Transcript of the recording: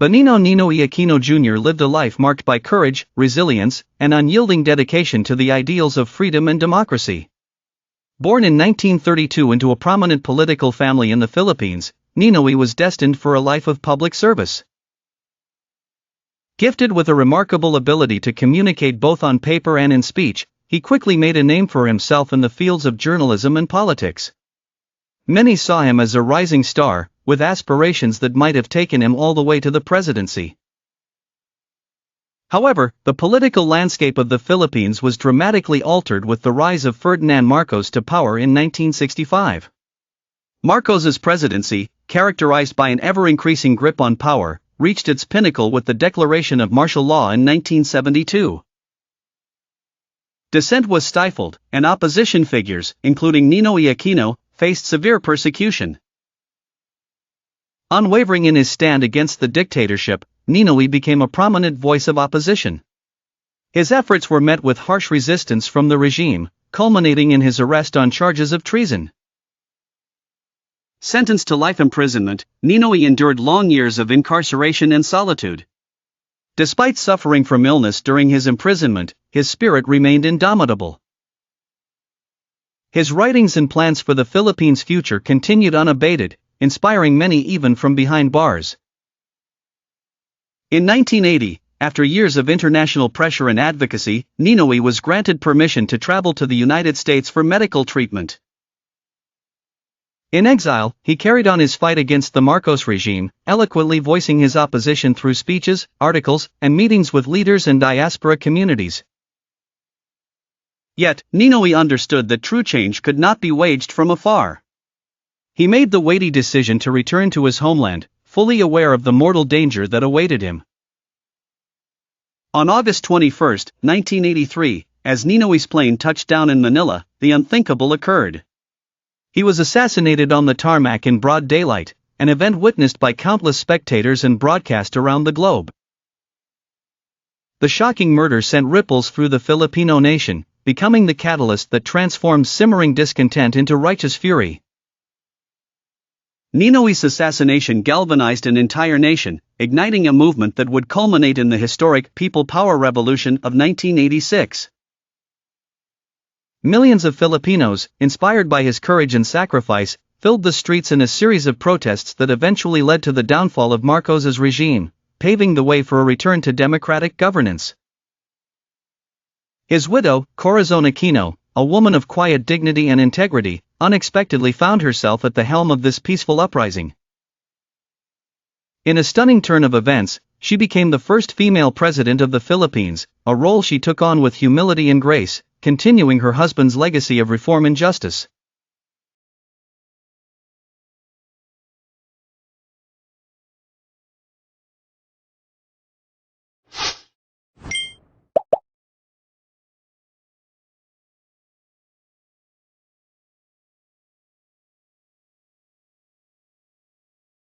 Benigno Ninoy Aquino Jr. lived a life marked by courage, resilience, and unyielding dedication to the ideals of freedom and democracy. Born in 1932 into a prominent political family in the Philippines, Ninoy was destined for a life of public service. Gifted with a remarkable ability to communicate both on paper and in speech, he quickly made a name for himself in the fields of journalism and politics. Many saw him as a rising star, with aspirations that might have taken him all the way to the presidency. However, the political landscape of the Philippines was dramatically altered with the rise of Ferdinand Marcos to power in 1965. Marcos's presidency, characterized by an ever-increasing grip on power, reached its pinnacle with the declaration of martial law in 1972. Dissent was stifled, and opposition figures, including Ninoy Aquino, faced severe persecution. Unwavering in his stand against the dictatorship, Ninoy became a prominent voice of opposition. His efforts were met with harsh resistance from the regime, culminating in his arrest on charges of treason. Sentenced to life imprisonment, Ninoy endured long years of incarceration and solitude. Despite suffering from illness during his imprisonment, his spirit remained indomitable. His writings and plans for the Philippines' future continued unabated, inspiring many even from behind bars. In 1980, after years of international pressure and advocacy, Ninoy was granted permission to travel to the United States for medical treatment. In exile, he carried on his fight against the Marcos regime, eloquently voicing his opposition through speeches, articles, and meetings with leaders and diaspora communities. Yet, Ninoy understood that true change could not be waged from afar. He made the weighty decision to return to his homeland, fully aware of the mortal danger that awaited him. On August 21, 1983, as Ninoy's plane touched down in Manila, the unthinkable occurred. He was assassinated on the tarmac in broad daylight, an event witnessed by countless spectators and broadcast around the globe. The shocking murder sent ripples through the Filipino nation, becoming the catalyst that transformed simmering discontent into righteous fury. Ninoy's assassination galvanized an entire nation, igniting a movement that would culminate in the historic People Power Revolution of 1986. Millions of Filipinos, inspired by his courage and sacrifice, filled the streets in a series of protests that eventually led to the downfall of Marcos's regime, paving the way for a return to democratic governance. His widow, Corazon Aquino, a woman of quiet dignity and integrity, unexpectedly found herself at the helm of this peaceful uprising. In a stunning turn of events, she became the first female president of the Philippines, a role she took on with humility and grace, continuing her husband's legacy of reform and justice.